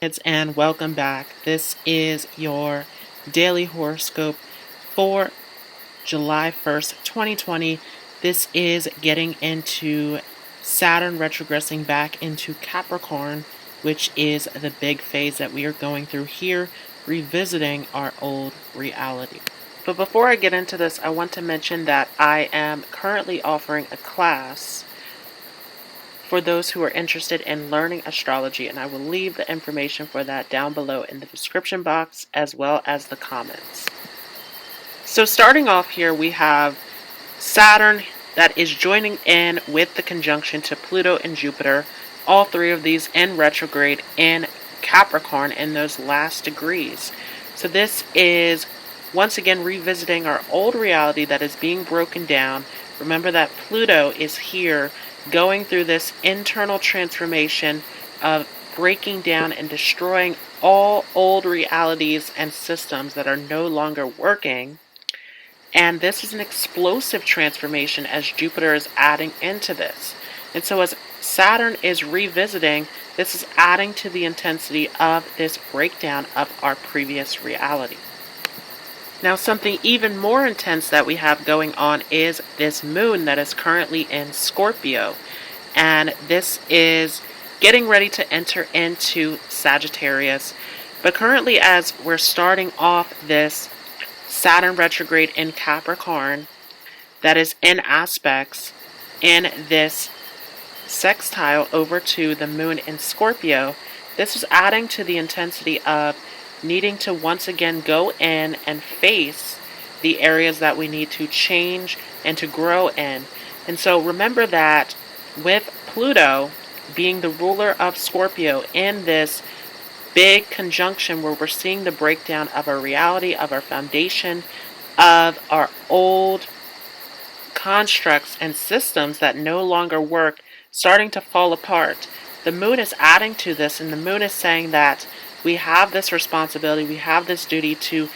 And welcome back. This is your daily horoscope for July 1st, 2020. This is getting into Saturn retrogressing back into Capricorn, which is the big phase that we are going through here, revisiting our old reality. But before I get into this, I want to mention that I am currently offering a class for those who are interested in learning astrology, and I will leave the information for that down below in the description box as well as the comments. So starting off here, we have Saturn that is joining in with the conjunction to Pluto and Jupiter, all three of these in retrograde in Capricorn in those last degrees. So this is once again revisiting our old reality that is being broken down. Remember that Pluto is here going through this internal transformation of breaking down and destroying all old realities and systems that are no longer working. And this is an explosive transformation as Jupiter is adding into this. And so as Saturn is revisiting, this is adding to the intensity of this breakdown of our previous reality. Now, something even more intense that we have going on is this moon that is currently in Scorpio. And this is getting ready to enter into Sagittarius. But currently, as we're starting off this Saturn retrograde in Capricorn, that is in aspects in this sextile over to the moon in Scorpio, this is adding to the intensity of needing to once again go in and face the areas that we need to change and to grow in. And so remember that with Pluto being the ruler of Scorpio in this big conjunction where we're seeing the breakdown of our reality, of our foundation, of our old constructs and systems that no longer work, starting to fall apart. The moon is adding to this, and the moon is saying that we have this responsibility, we have this duty to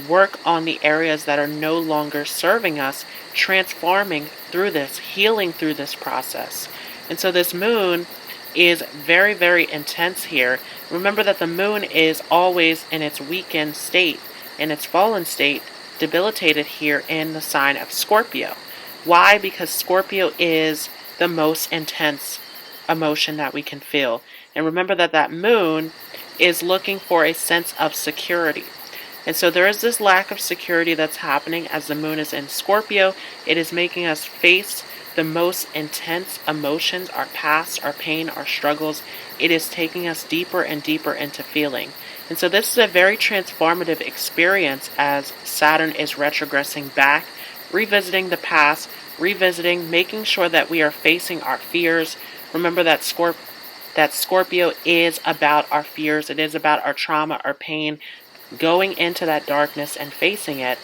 work on the areas that are no longer serving us, transforming through this, healing through this process. And so this moon is very, very intense here. Remember that the moon is always in its weakened state, in its fallen state, debilitated here in the sign of Scorpio. Why? Because Scorpio is the most intense emotion that we can feel. And remember that that moon is looking for a sense of security. And so there is this lack of security that's happening as the moon is in Scorpio. It is making us face the most intense emotions, our past, our pain, our struggles. It is taking us deeper and deeper into feeling. And so this is a very transformative experience as Saturn is retrogressing back, revisiting the past, revisiting, making sure that we are facing our fears. Remember that Scorpio is about our fears. It is about our trauma, our pain, going into that darkness and facing it.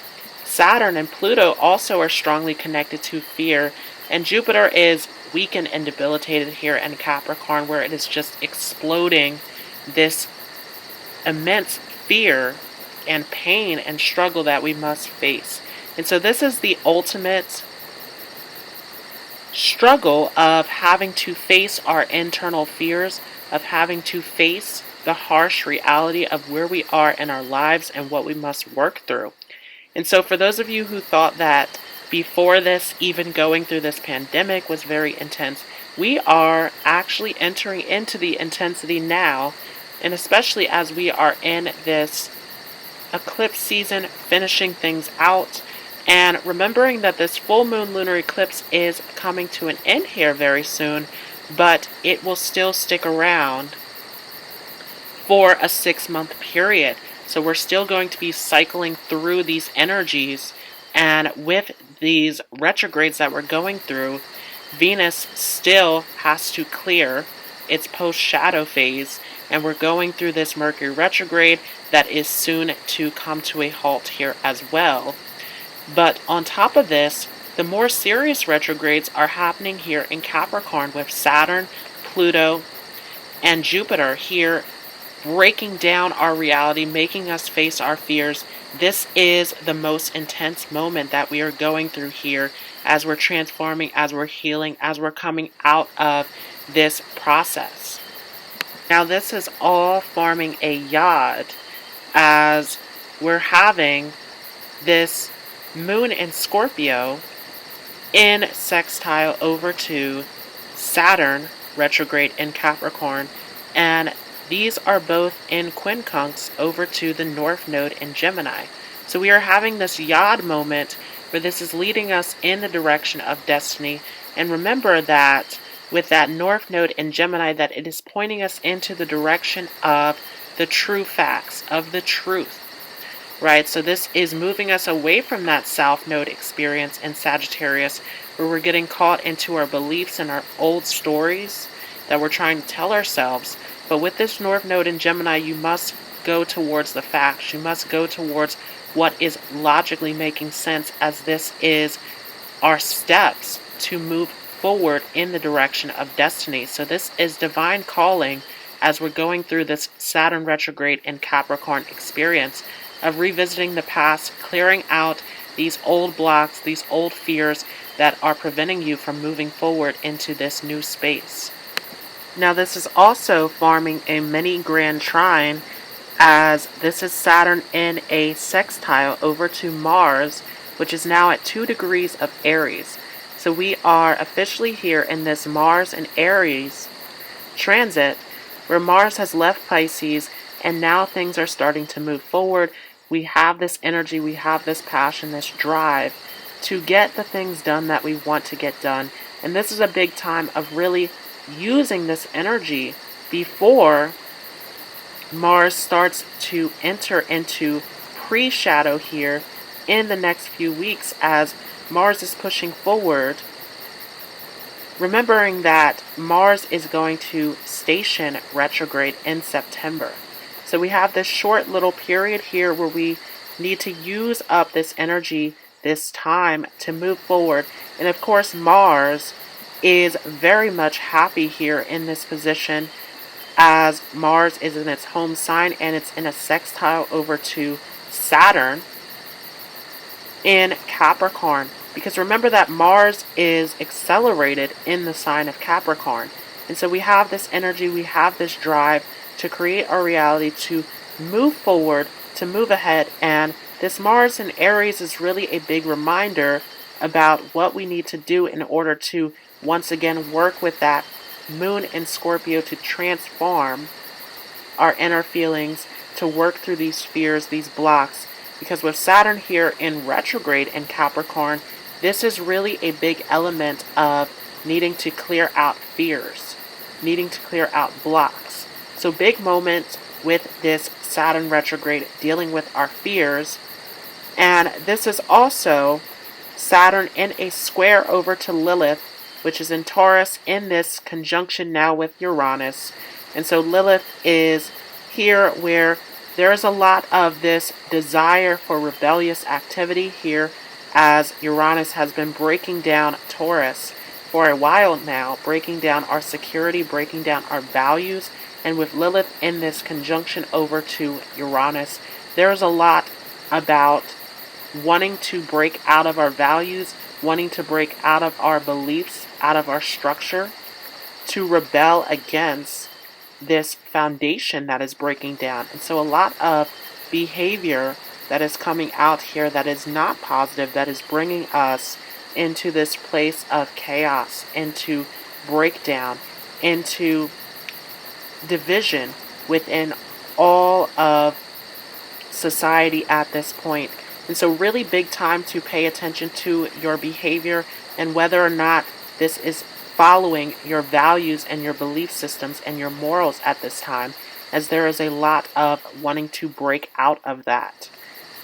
Saturn and Pluto also are strongly connected to fear, and Jupiter is weakened and debilitated here in Capricorn, where it is just exploding this immense fear and pain and struggle that we must face. And so this is the ultimate struggle of having to face our internal fears, of having to face the harsh reality of where we are in our lives and what we must work through. And so for those of you who thought that before this, even going through this pandemic was very intense, we are actually entering into the intensity now, and especially as we are in this eclipse season, finishing things out, and remembering that this full moon lunar eclipse is coming to an end here very soon, but it will still stick around for a 6-month period. So we're still going to be cycling through these energies, and with these retrogrades that we're going through, Venus still has to clear its post-shadow phase, and we're going through this Mercury retrograde that is soon to come to a halt here as well. But on top of this, the more serious retrogrades are happening here in Capricorn with Saturn, Pluto, and Jupiter here breaking down our reality, making us face our fears. This is the most intense moment that we are going through here as we're transforming, as we're healing, as we're coming out of this process. Now this is all forming a yod as we're having this moon in Scorpio in sextile over to Saturn retrograde in Capricorn, and these are both in quincunx over to the North Node in Gemini. So we are having this yod moment where this is leading us in the direction of destiny. And remember that with that North Node in Gemini, that it is pointing us into the direction of the true facts, of the truth. Right, so this is moving us away from that South Node experience in Sagittarius, where we're getting caught into our beliefs and our old stories that we're trying to tell ourselves. But with this North Node in Gemini, you must go towards the facts. You must go towards what is logically making sense, as this is our steps to move forward in the direction of destiny. So this is divine calling as we're going through this Saturn retrograde in Capricorn experience of revisiting the past, clearing out these old blocks, these old fears that are preventing you from moving forward into this new space. Now this is also forming a mini grand trine, as this is Saturn in a sextile over to Mars, which is now at 2 degrees of Aries. So we are officially here in this Mars and Aries transit, where Mars has left Pisces, and now things are starting to move forward. We have this energy, we have this passion, this drive to get the things done that we want to get done. And this is a big time of really using this energy before Mars starts to enter into pre-shadow here in the next few weeks, as Mars is pushing forward. Remembering that Mars is going to station retrograde in September. So we have this short little period here where we need to use up this energy, this time to move forward. And of course, Mars is very much happy here in this position, as Mars is in its home sign and it's in a sextile over to Saturn in Capricorn. Because remember that Mars is accelerated in the sign of Capricorn. And so we have this energy, we have this drive to create our reality, to move forward, to move ahead. And this Mars in Aries is really a big reminder about what we need to do in order to once again work with that moon in Scorpio to transform our inner feelings, to work through these fears, these blocks. Because with Saturn here in retrograde in Capricorn, this is really a big element of needing to clear out fears, needing to clear out blocks. So big moment with this Saturn retrograde dealing with our fears. And this is also Saturn in a square over to Lilith, which is in Taurus, in this conjunction now with Uranus. And so Lilith is here where there's a lot of this desire for rebellious activity here, as Uranus has been breaking down Taurus for a while now, breaking down our security, breaking down our values. And with Lilith in this conjunction over to Uranus, there's a lot about wanting to break out of our values, wanting to break out of our beliefs, out of our structure, to rebel against this foundation that is breaking down. And so a lot of behavior that is coming out here that is not positive, that is bringing us into this place of chaos, into breakdown, into division within all of society at this point. And so really big time to pay attention to your behavior and whether or not this is following your values and your belief systems and your morals at this time, as there is a lot of wanting to break out of that.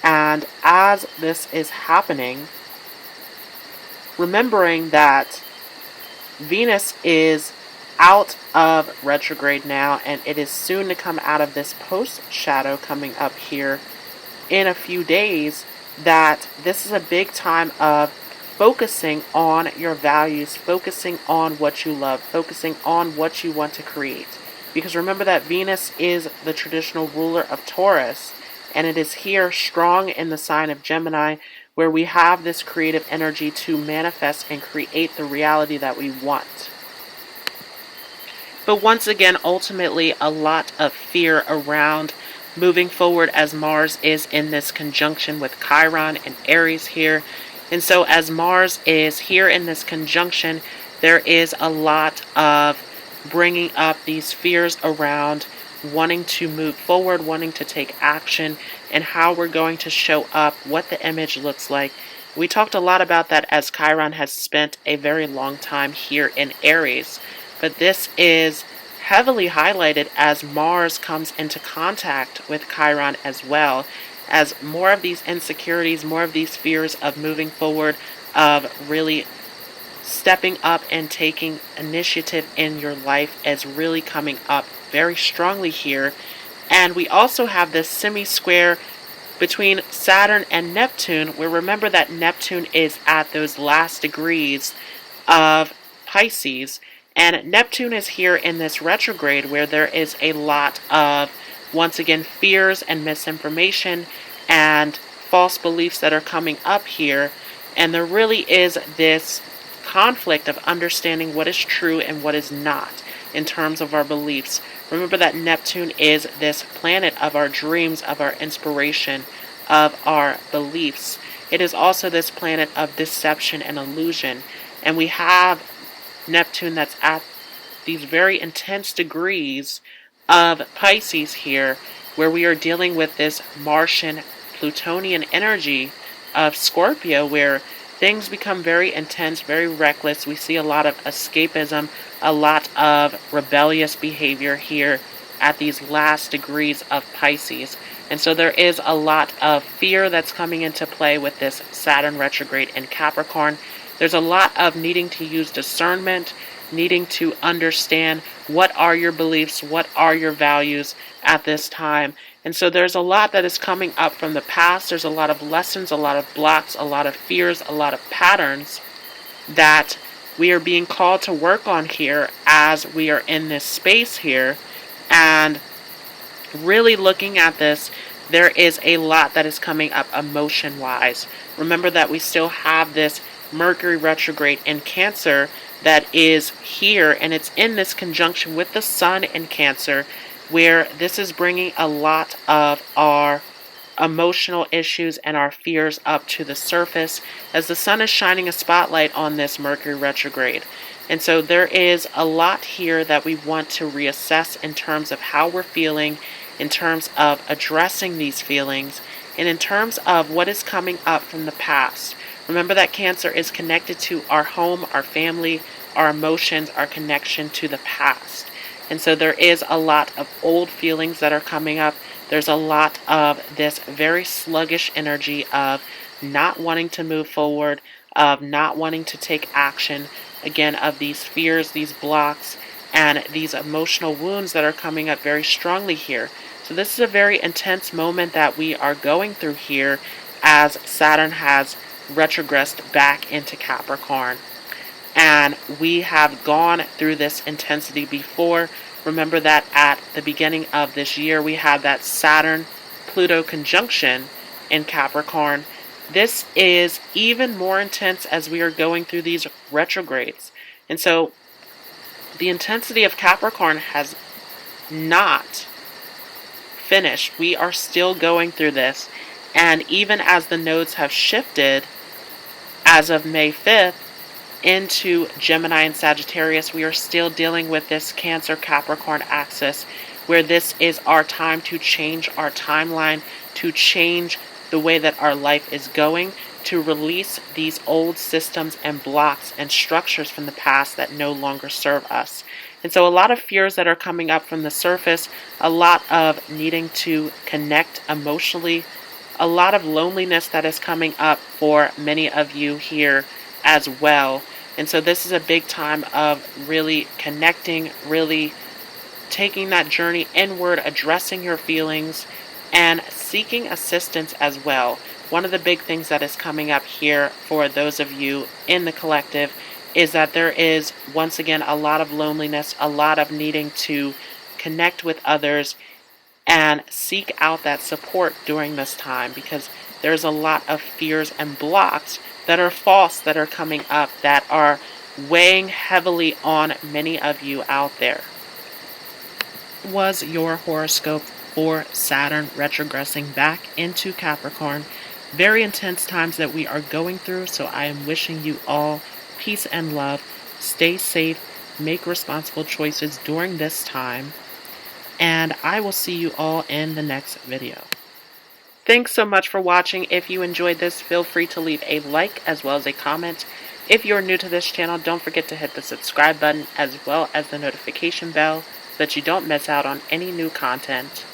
And as this is happening, remembering that Venus is out of retrograde now, and it is soon to come out of this post-shadow coming up here in a few days, that this is a big time of focusing on your values, focusing on what you love, focusing on what you want to create. Because remember that Venus is the traditional ruler of Taurus, and it is here strong in the sign of Gemini, where we have this creative energy to manifest and create the reality that we want. But once again, ultimately, a lot of fear around moving forward as Mars is in this conjunction with Chiron and Aries here. And so as Mars is here in this conjunction, there is a lot of bringing up these fears around wanting to move forward, wanting to take action, and how we're going to show up, what the image looks like. We talked a lot about that as Chiron has spent a very long time here in Aries, but this is heavily highlighted as Mars comes into contact with Chiron as well, as more of these insecurities, more of these fears of moving forward, of really stepping up and taking initiative in your life is really coming up very strongly here. And we also have this semi-square between Saturn and Neptune, where remember that Neptune is at those last degrees of Pisces, and Neptune is here in this retrograde where there is a lot of, once again, fears and misinformation and false beliefs that are coming up here, and there really is this conflict of understanding what is true and what is not in terms of our beliefs. Remember that Neptune is this planet of our dreams, of our inspiration, of our beliefs. It is also this planet of deception and illusion. And we have Neptune that's at these very intense degrees of Pisces here, where we are dealing with this Martian Plutonian energy of Scorpio, where things become very intense, very reckless. We see a lot of escapism, a lot of rebellious behavior here at these last degrees of Pisces. And so there is a lot of fear that's coming into play with this Saturn retrograde in Capricorn. There's a lot of needing to use discernment, needing to understand what are your beliefs, what are your values at this time. And so there's a lot that is coming up from the past. There's a lot of lessons, a lot of blocks, a lot of fears, a lot of patterns that we are being called to work on here as we are in this space here. And really looking at this, there is a lot that is coming up emotion-wise. Remember that we still have this Mercury retrograde in Cancer that is here, and it's in this conjunction with the Sun in Cancer, where this is bringing a lot of our emotional issues and our fears up to the surface, as the Sun is shining a spotlight on this Mercury retrograde. And so there is a lot here that we want to reassess in terms of how we're feeling, in terms of addressing these feelings, and in terms of what is coming up from the past. Remember that Cancer is connected to our home, our family, our emotions, our connection to the past. And so there is a lot of old feelings that are coming up. There's a lot of this very sluggish energy of not wanting to move forward, of not wanting to take action, again, of these fears, these blocks, and these emotional wounds that are coming up very strongly here. So this is a very intense moment that we are going through here as Saturn has retrogressed back into Capricorn. And we have gone through this intensity before. Remember that at the beginning of this year, we had that Saturn-Pluto conjunction in Capricorn. This is even more intense as we are going through these retrogrades. And so the intensity of Capricorn has not finished. We are still going through this. And even as the nodes have shifted as of May 5th into Gemini and Sagittarius, we are still dealing with this Cancer-Capricorn axis, where this is our time to change our timeline, to change the way that our life is going, to release these old systems and blocks and structures from the past that no longer serve us. And so a lot of fears that are coming up from the surface, a lot of needing to connect emotionally, a lot of loneliness that is coming up for many of you here as well. And so this is a big time of really connecting, really taking that journey inward, addressing your feelings, and seeking assistance as well. One of the big things that is coming up here for those of you in the collective is that there is, once again, a lot of loneliness, a lot of needing to connect with others and seek out that support during this time, because there's a lot of fears and blocks that are false that are coming up that are weighing heavily on many of you out there. was your horoscope for Saturn retrogressing back into Capricorn. Very intense times that we are going through, so I am wishing you all peace and love. Stay safe, make responsible choices during this time, and I will see you all in the next video. Thanks so much for watching. If you enjoyed this, feel free to leave a like as well as a comment. If you're new to this channel, don't forget to hit the subscribe button as well as the notification bell so that you don't miss out on any new content.